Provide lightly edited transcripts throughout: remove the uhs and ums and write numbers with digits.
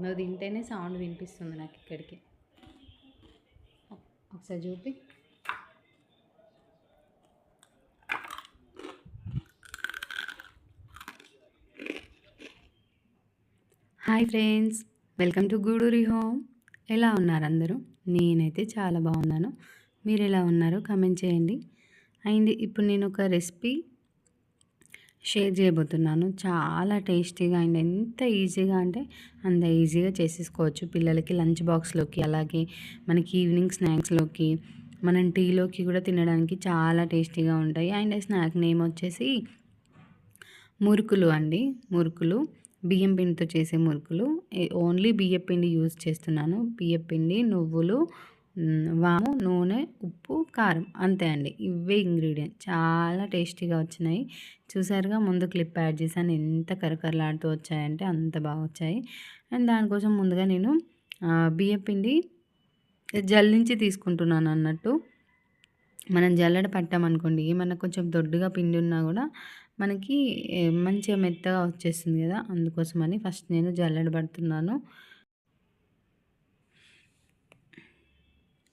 నువ్వు తింటేనే సౌండ్ వినిపిస్తుంది నాకు ఇక్కడికి. ఒకసారి చూపి. Hi friends, welcome to Guduri home. ఎలా ఉన్నారు అందరూ? నేనైతే చాలా బాగున్నాను. మీరు ఎలా ఉన్నారో కమెంట్ చేయండి. అండ్ ఇప్పుడు నేను ఒక రెసిపీ షేర్ చేయబోతున్నాను. చాలా టేస్టీగా అండ్ ఎంత ఈజీగా అంటే అంత ఈజీగా చేసేసుకోవచ్చు. పిల్లలకి లంచ్ బాక్స్లోకి, అలాగే మనకి ఈవినింగ్ స్నాక్స్లోకి, మనం టీలోకి కూడా తినడానికి చాలా టేస్టీగా ఉంటాయి. అండ్ స్నాక్ నేమ్ వచ్చేసి మురుకులు అండి. మురుకులు బియ్యం పిండితో చేసే మురుకులు. ఓన్లీ బియ్యం పిండి యూజ్ చేస్తున్నాను. బియ్యం పిండి, నువ్వులు, వాము, నూనె, ఉప్పు, కారం, అంతే అండి. ఇవే ఇంగ్రీడియంట్. చాలా టేస్టీగా వచ్చినాయి. చూసారుగా, ముందు క్లిప్ యాడ్ చేశాను. ఎంత కరకరలాడుతూ వచ్చాయంటే అంత బాగా వచ్చాయి. అండ్ దానికోసం ముందుగా నేను బియ్యం పిండి జల్లించి తీసుకుంటున్నాను అన్నట్టు. మనం జల్లెడ పట్టామనుకోండి, మనకు కొంచెం దొడ్డుగా పిండి ఉన్నా కూడా మనకి మంచిగా మెత్తగా వచ్చేస్తుంది కదా. అందుకోసమని ఫస్ట్ నేను జల్లెడ పడుతున్నాను.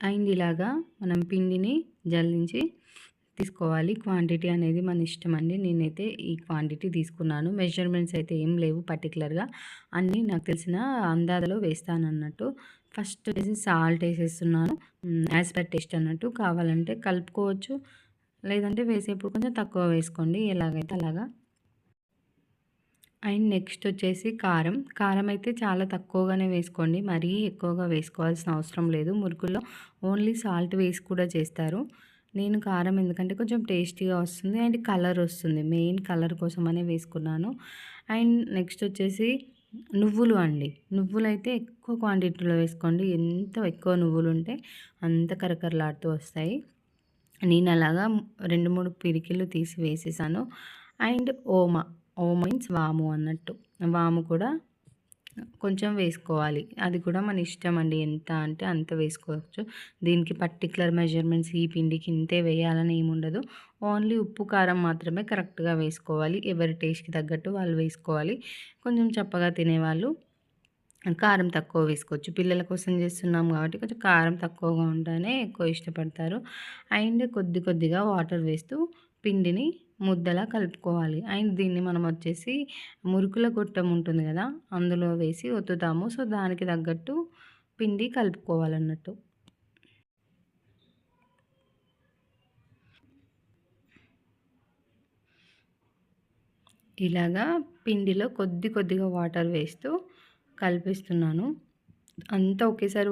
అండ్ ఇలాగా మనం పిండిని జల్లించి తీసుకోవాలి. క్వాంటిటీ అనేది మన ఇష్టం అండి. నేనైతే ఈ క్వాంటిటీ తీసుకున్నాను. మెజర్మెంట్స్ అయితే ఏం లేవు పర్టికులర్గా. అన్నీ నాకు తెలిసిన అందాజలో వేస్తాను అన్నట్టు. ఫస్ట్ వచ్చేసి సాల్ట్ వేసేస్తున్నాను, యాజ్ పర్ టేస్ట్ అన్నట్టు. కావాలంటే కలుపుకోవచ్చు, లేదంటే వేసేప్పుడు కొంచెం తక్కువ వేసుకోండి, ఎలాగైతే అలాగా. అండ్ నెక్స్ట్ వచ్చేసి కారం. కారం అయితే చాలా తక్కువగానే వేసుకోండి, మరీ ఎక్కువగా వేసుకోవాల్సిన అవసరం లేదు. మురుకుల్లో ఓన్లీ సాల్ట్ వేసి కూడా చేస్తారు. నేను కారం ఎందుకంటే కొంచెం టేస్టీగా వస్తుంది అండ్ కలర్ వస్తుంది, మెయిన్ కలర్ కోసమనే వేసుకున్నాను. అండ్ నెక్స్ట్ వచ్చేసి నువ్వులు అండి. నువ్వులు అయితే ఎక్కువ క్వాంటిటీలో వేసుకోండి. ఎంత ఎక్కువ నువ్వులు ఉంటే అంత కరకరలాడుతూ వస్తాయి. నేను అలాగా 2-3 పిరికిళ్ళు తీసి వేసేసాను. అండ్ ఓమ. ఓమ మీన్స్ వాము అన్నట్టు. వాము కూడా కొంచెం వేసుకోవాలి. అది కూడా మన ఇష్టం అండి, ఎంత అంటే అంత వేసుకోవచ్చు. దీనికి పర్టికులర్ మెజర్మెంట్స్ ఈ పిండికి ఇంతే వేయాలని ఏముండదు. ఓన్లీ ఉప్పు, కారం మాత్రమే కరెక్ట్గా వేసుకోవాలి. ఎవరి టేస్ట్కి తగ్గట్టు వాళ్ళు వేసుకోవాలి. కొంచెం చప్పగా తినేవాళ్ళు కారం తక్కువ వేసుకోవచ్చు. పిల్లల కోసం చేస్తున్నాం కాబట్టి కొంచెం కారం తక్కువగా ఉంటేనే ఎక్కువ ఇష్టపడతారు. అండ్ కొద్దిగా వాటర్ వేస్తూ పిండిని ముద్దలా కలుపుకోవాలి. అండ్ దీన్ని మనం వచ్చేసి మురుకుల గొట్టం ఉంటుంది కదా, అందులో వేసి ఒత్తుతాము. సో దానికి తగ్గట్టు పిండి కలుపుకోవాలన్నట్టు. ఇలాగా పిండిలో కొద్దిగా వాటర్ వేస్తూ కలిపిస్తున్నాను. అంతా ఒకేసారి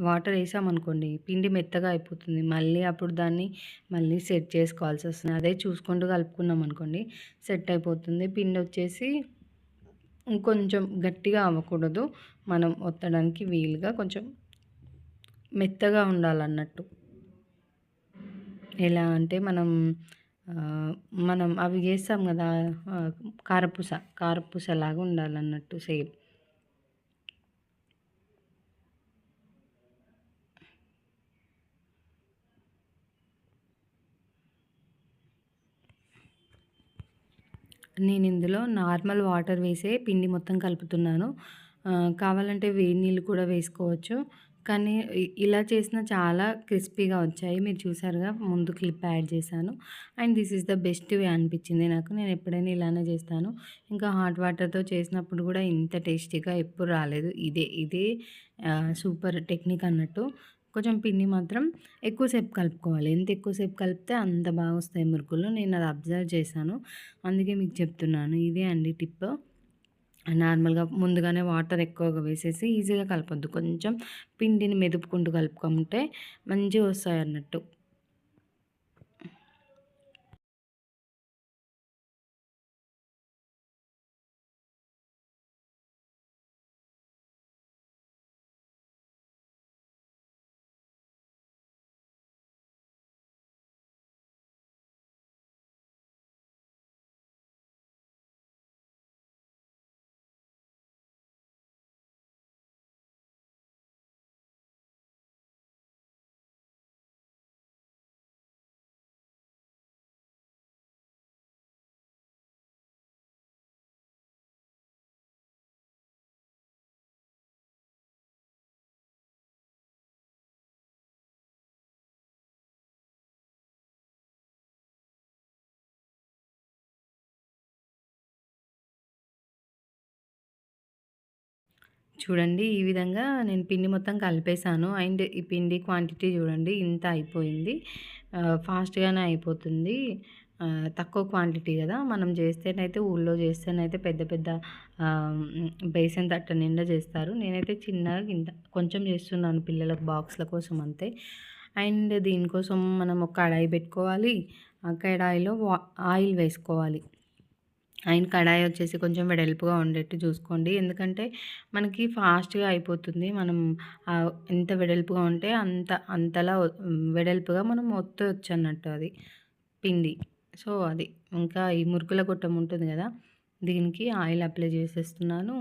వాటర్ వేసామనుకోండి, పిండి మెత్తగా అయిపోతుంది. మళ్ళీ అప్పుడు దాన్ని మళ్ళీ సెట్ చేసుకోవాల్సి వస్తుంది. అదే చూసుకుంటూ కలుపుకున్నాం అనుకోండి, సెట్ అయిపోతుంది. పిండి వచ్చేసి కొంచెం గట్టిగా అవ్వకూడదు, మనం ఒత్తడానికి వీలుగా కొంచెం మెత్తగా ఉండాలన్నట్టు. ఎలా అంటే మనం అవి చేస్తాం కదా, కారపూస లాగా ఉండాలన్నట్టు సేమ్. నేను ఇందులో నార్మల్ వాటర్ వేసే పిండి మొత్తం కలుపుతున్నాను. కావాలంటే వేడి నీళ్ళు కూడా వేసుకోవచ్చు. కానీ ఇలా చేసిన చాలా క్రిస్పీగా వచ్చాయి. మీరు చూసారుగా, ముందు క్లిప్ యాడ్ చేశాను. And this is the best way అనిపించింది నాకు. నేను ఎప్పుడైనా ఇలానే చేస్తాను. ఇంకా హాట్ వాటర్తో చేసినప్పుడు కూడా ఇంత టేస్టీగా ఎప్పుడు రాలేదు. ఇదే సూపర్ టెక్నిక్ అన్నట్టు. కొంచెం పిండి మాత్రం ఎక్కువసేపు కలుపుకోవాలి. ఎంత ఎక్కువసేపు కలిపితే అంత బాగా వస్తాయి మురుకులు. నేను అది అబ్జర్వ్ చేశాను, అందుకే మీకు చెప్తున్నాను. ఇదే అండి టిప్. నార్మల్గా ముందుగానే వాటర్ ఎక్కువగా వేసేసి ఈజీగా కలపొద్దు. కొంచెం పిండిని మెదుపుకుంటూ కలుపుకుంటే మంచిగా వస్తాయి అన్నట్టు. చూడండి ఈ విధంగా నేను పిండి మొత్తం కలిపేసాను. అండ్ ఈ పిండి క్వాంటిటీ చూడండి ఇంత అయిపోయింది. ఫాస్ట్‌గానే అయిపోతుంది. తక్కువ క్వాంటిటీ గదా! మనం చేస్తేనైతే ఊళ్ళో చేస్తేనైతే పెద్ద పెద్ద బేసన్ తట్ట నిండా చేస్తారు. నేనైతే చిన్నగా ఇంత కొంచెం చేస్తున్నాను పిల్లలకు బాక్స్‌ల కోసం అంతే. అండ్ దీనికోసం మనం ఒక కడాయి పెట్టుకోవాలి. ఆ కడాయిలో ఆయిల్ వేసుకోవాలి. అండ్ కడాయి వచ్చేసి కొంచెం వెడల్పుగా ఉండేట్టు చూసుకోండి. ఎందుకంటే మనకి ఫాస్ట్‌గా అయిపోతుంది. మనం ఎంత వెడల్పుగా ఉంటే అంతలా వెడల్పుగా మనం ఒత్తొచ్చన్నట్టు అది పిండి. సో, అది. ఇంకా ఈ మురుకుల గొట్టం ఉంటుంది గదా! దీనికి ఆయిల్ అప్లై చేసేస్తున్నాను.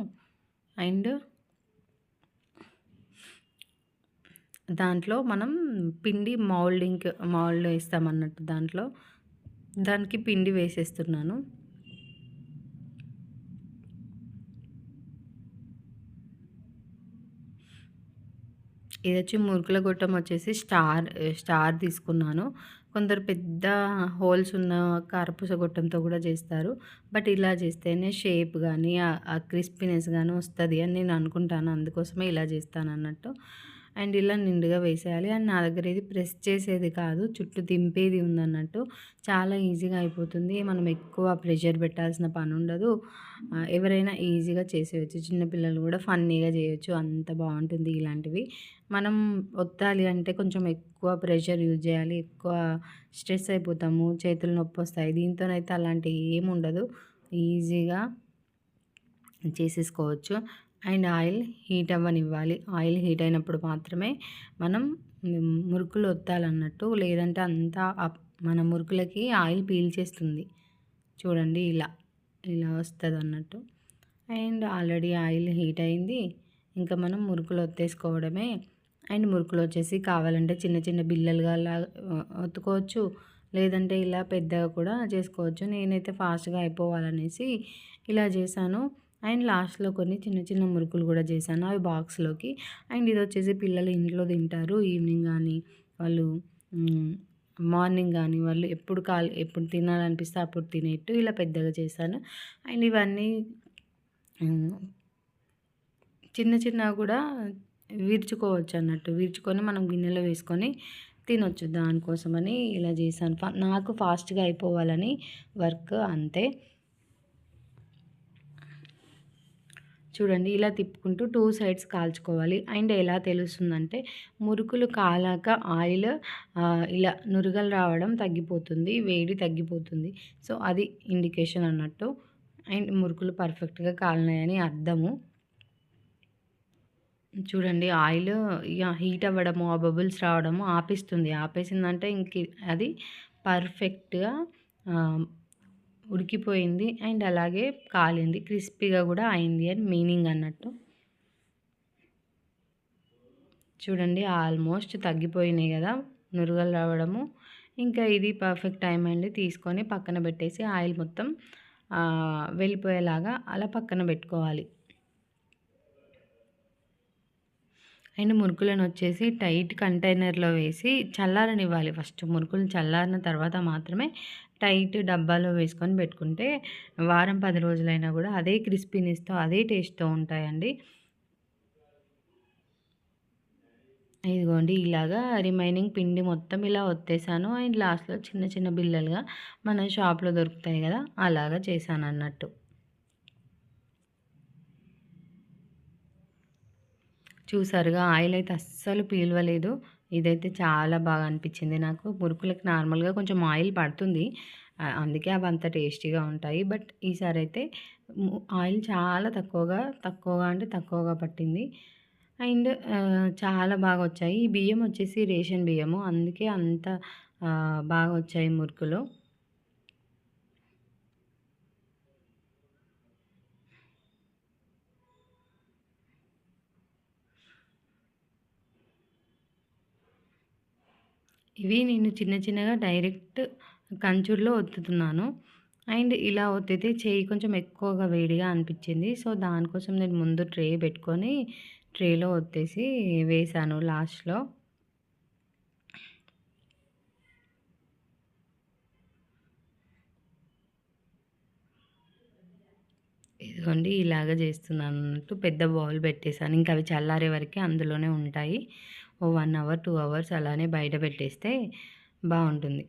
అండ్ దాంట్లో మనం పిండి మౌల్డ్ ఏస్తామన్నట్టు దాంట్లో. దానికి పిండి వేసేస్తున్నాను. ఇదొచ్చి మురుకుల గొట్టం వచ్చేసి స్టార్ తీసుకున్నాను. కొందరు పెద్ద హోల్స్ ఉన్న కారపూస గొట్టంతో కూడా చేస్తారు. బట్ ఇలా చేస్తేనే షేప్ గానీ, ఆ క్రిస్పీనెస్ గానీ వస్తది అని నేను అనుకుంటాను. అందుకోసమే ఇలా చేస్తానన్నట్టు. అండ్ ఇలా నిండుగా వేసేయాలి. అండ్ నా దగ్గర ఇది ప్రెస్ చేసేది కాదు, చుట్టూ దింపేది ఉందన్నట్టు. చాలా ఈజీగా అయిపోతుంది. మనం ఎక్కువ ప్రెషర్ పెట్టాల్సిన పనుండదు. ఎవరైనా ఈజీగా చేసేయొచ్చు. చిన్న పిల్లలు కూడా ఫన్నీగా చేయొచ్చు. అంత బావుంటుంది ఇలాంటివి. మనం ఒత్తాలి అంటే కొంచెం ఎక్కువ ప్రెషర్ యూజ్ చేయాలి. ఎక్కువ స్ట్రెస్ అయిపోతాము. చేతులు నొప్పొస్తాయి. దీంతోనైతే అలాంటివి ఏముండదు. ఈజీగా చేసేసుకోవచ్చు. అండ్ ఆయిల్ హీట్ అవ్వనివ్వాలి. ఆయిల్ హీట్ అయినప్పుడు మాత్రమే మనం మురుకులు ఒత్తాలన్నట్టు. లేదంటే అంతా మన మురుకులకి ఆయిల్ పీల్చేస్తుంది. చూడండి ఇలా వస్తదన్నట్టు. అండ్ ఆల్రెడీ ఆయిల్ హీట్ అయింది. ఇంకా మనం మురుకులు ఒత్తేసుకోవడమే. అండ్ మురుకులు వచ్చేసి కావాలంటే చిన్న చిన్న బిల్లలుగా ఒత్తుకోవచ్చు. లేదంటే ఇలా పెద్దగా కూడా చేసుకోవచ్చు. నేనైతే ఫాస్ట్‌గా అయిపోవాలనేసి ఇలా చేశాను. అండ్ లాస్ట్‌లో కొన్ని చిన్న చిన్న మురుకులు కూడా చేశాను. అవి బాక్స్‌లోకి. అండ్ ఇదొచ్చేసి పిల్లలు ఇంట్లో తింటారు. ఈవినింగ్ గానీ, వాళ్ళు మార్నింగ్ గానీ, వాళ్ళు ఎప్పుడు తినాలనిపిస్తే అప్పుడు తినేట్టు ఇలా పెద్దగా చేశాను. అండ్ ఇవన్నీ చిన్న చిన్నగా కూడా విరుచుకోవచ్చన్నట్టు. విరుచుకొని మనం గిన్నెలో వేసుకొని తినొచ్చు. దానికోసమని ఇలా చేశాను. నాకు ఫాస్ట్‌గా అయిపోవాలని వర్క్ అంతే. చూడండి ఇలా తిప్పుకుంటూ 2 సైడ్స్ కాల్చుకోవాలి. అండ్ ఎలా తెలుస్తుందంటే మురుకులు కాలాక ఆయిల్ ఇలా నురగలు రావడం తగ్గిపోతుంది. వేడి తగ్గిపోతుంది. సో, అది ఇండికేషన్ అన్నట్టు. అండ్ మురుకులు పర్ఫెక్ట్‌గా కాలినాయని అర్థము. చూడండి ఆయిల్ హీట్ అవ్వడము, ఆ బబుల్స్ రావడము ఆపేస్తుంది. ఆపేసిందంటే అది పర్ఫెక్ట్‌గా ఆహ్, ఉడికిపోయింది. అండ్ అలాగే కాలింది. క్రిస్పీగా కూడా అయింది అని మీనింగ్ అన్నట్టు. చూడండి ఆల్మోస్ట్ తగ్గిపోయినాయి కదా! నురగలు రావడము. ఇంకా ఇది పర్ఫెక్ట్ టైం అండి. తీసుకొని పక్కన పెట్టేసి ఆయిల్ మొత్తం వెళ్ళిపోయేలాగా అలా పక్కన పెట్టుకోవాలి. అండ్ మురుకులను వచ్చేసి టైట్ కంటైనర్‌లో వేసి చల్లారనివ్వాలి ఫస్ట్. మురుకులు చల్లారిన తర్వాత మాత్రమే టైట్ డబ్బాలో వేసుకొని పెట్టుకుంటే వారం 10 రోజులైనా కూడా అదే క్రిస్పీనెస్‌తో, అదే టేస్ట్‌తో ఉంటాయండి. ఇదిగోండి ఇలాగా రిమైనింగ్ పిండి మొత్తం ఇలా ఒత్తేసాను. అండ్ లాస్ట్‌లో చిన్న చిన్న బిల్లలుగా మన షాప్‌లో దొరుకుతాయి కదా! అలాగా చేశానన్నట్టు. చూసారుగా ఆయిల్ అయితే అస్సలు పీల్వలేదు. ఇదైతే చాలా బాగా అనిపించింది నాకు. మురుకులకి నార్మల్‌గా కొంచెం ఆయిల్ పడుతుంది. అందుకే అవి అంత టేస్టీగా ఉంటాయి. బట్ ఈసారైతే ఆయిల్ చాలా తక్కువగా అంటే తక్కువగా పట్టింది. అండ్ చాలా బాగా వచ్చాయి. ఈ బియ్యం వచ్చేసి రేషన్ బియ్యము. అందుకే అంత బాగా వచ్చాయి మురుకులు. ఇవి నేను చిన్న చిన్నగా డైరెక్ట్ కంచూర్లో ఒత్తుతున్నాను. అండ్ ఇలా ఒత్తితే చెయ్యి కొంచెం ఎక్కువగా వేడిగా అనిపించింది. సో, దానికోసం నేను ముందు ట్రే పెట్టుకొని ట్రేలో ఒత్తేసి వేశాను లాస్ట్‌లో. ఇదిగోండి ఇలాగ చేస్తున్నాను అన్నట్టు పెద్ద బౌల్ పెట్టేసాను. ఇంకా అవి చల్లారే వరకే అందులోనే ఉంటాయి. ఓ 1 అవర్, 2 అవర్స్ అలానే బయట పెట్టేస్తే బావుంటుంది.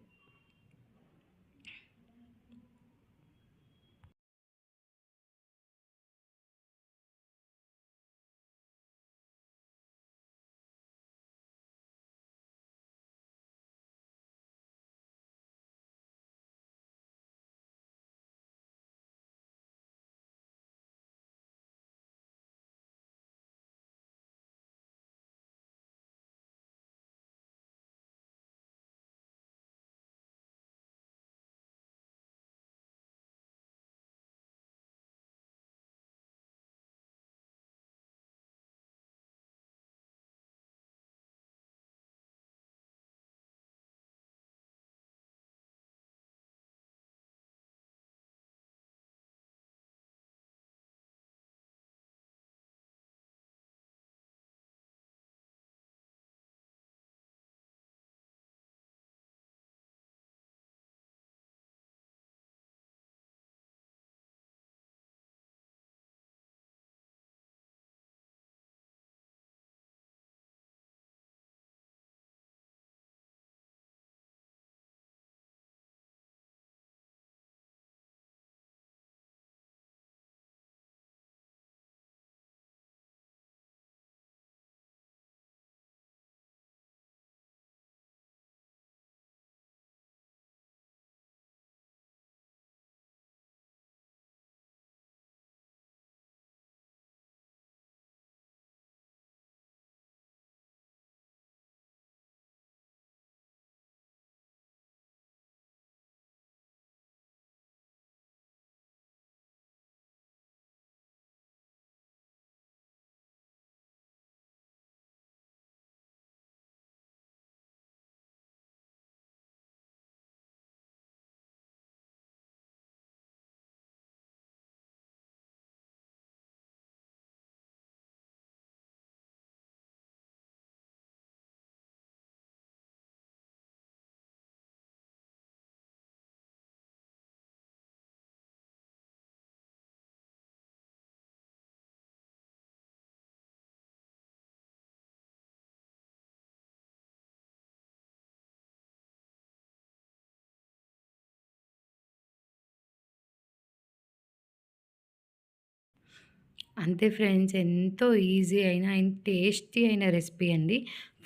అంతే ఫ్రెండ్స్. ఎంతో ఈజీ అయిన అండ్ టేస్టీ అయిన రెసిపీ అండి.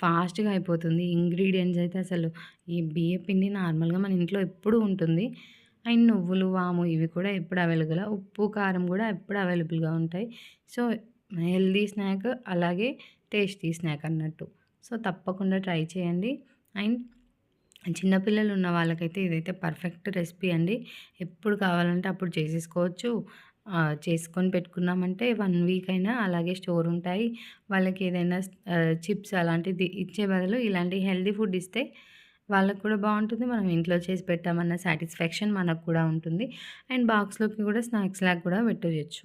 ఫాస్ట్‌గా అయిపోతుంది. ఇంగ్రీడియెంట్స్ అయితే అసలు ఈ బియ్యపిండి నార్మల్‌గా మన ఇంట్లో ఎప్పుడూ ఉంటుంది. అండ్ నువ్వులు, వాము ఇవి కూడా ఎప్పుడు అవైలబుల్. ఉప్పు, కారం కూడా ఎప్పుడు అవైలబుల్‌గా ఉంటాయి. సో, హెల్తీ స్నాక్ అలాగే టేస్టీ స్నాక్ అన్నట్టు. సో, తప్పకుండా ట్రై చేయండి. అండ్ చిన్న పిల్లలు ఉన్న వాళ్ళకైతే ఇదైతే పర్ఫెక్ట్ రెసిపీ అండి. ఎప్పుడు కావాలంటే అప్పుడు చేసేసుకోవచ్చు. చేసుకొని పెట్టుకున్నామంటే 1 వీక్ అయినా అలాగే స్టోర్ ఉంటాయి. వాళ్ళకి ఏదైనా చిప్స్ అలాంటిది ఇచ్చే బదులు ఇలాంటి హెల్తీ ఫుడ్ ఇస్తే వాళ్ళకి కూడా బావుంటుంది. మనం ఇంట్లో చేసి పెట్టామన్న సాటిస్ఫాక్షన్ మనకు కూడా ఉంటుంది. అండ్ బాక్స్‌లోకి కూడా స్నాక్స్‌లాగా కూడా పెట్టేయొచ్చు.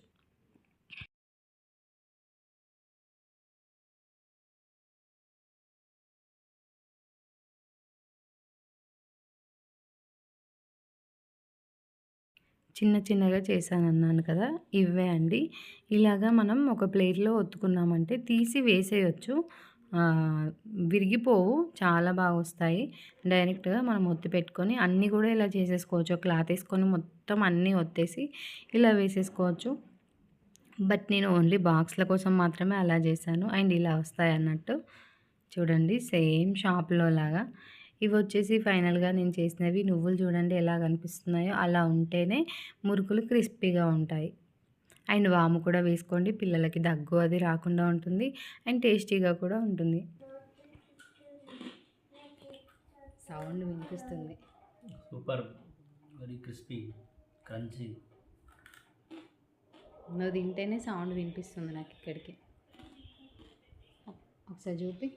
చిన్న చిన్నగా చేశానన్నాను కదా! ఇవే అండి. ఇలాగా మనం ఒక ప్లేట్‌లో ఒత్తుకున్నామంటే తీసి వేసేయొచ్చు. ఆహ్, విరిగిపోవు. చాలా బాగొస్తాయి. డైరెక్ట్‌గా మనం ఒత్తి పెట్టుకొని అన్నీ గూడా ఇలా చేసేసుకోవచ్చు. క్లాత్ ఏసుకొని మొత్తం అన్నీ ఒత్తేసి ఇలా వేసేసుకోవచ్చు. బట్ నేను ఓన్లీ బాక్స్‌ల కోసం మాత్రమే అలా చేశాను. అండ్ ఇలా వస్తాయన్నట్టు. చూడండి సేమ్ షాప్‌లో లాగా. ఇవొచ్చేసి ఫైనల్‌గా నేను చేసినవి నువ్వులు చూడండి ఎలా కనిపిస్తున్నాయో అలా ఉంటేనే మురుకులు క్రిస్పీగా ఉంటాయి. అండ్ వాము కూడా వేసుకోండి. పిల్లలకి దగ్గు అది రాకుండా ఉంటుంది. అండ్ టేస్టీగా కూడా ఉంటుంది. సౌండ్ వినిపిస్తుంది. Super, very crispy, crunchy. నువ్వు తింటేనే సౌండ్ వినిపిస్తుంది నాకు ఇక్కడికి. ఒకసారి చూపి.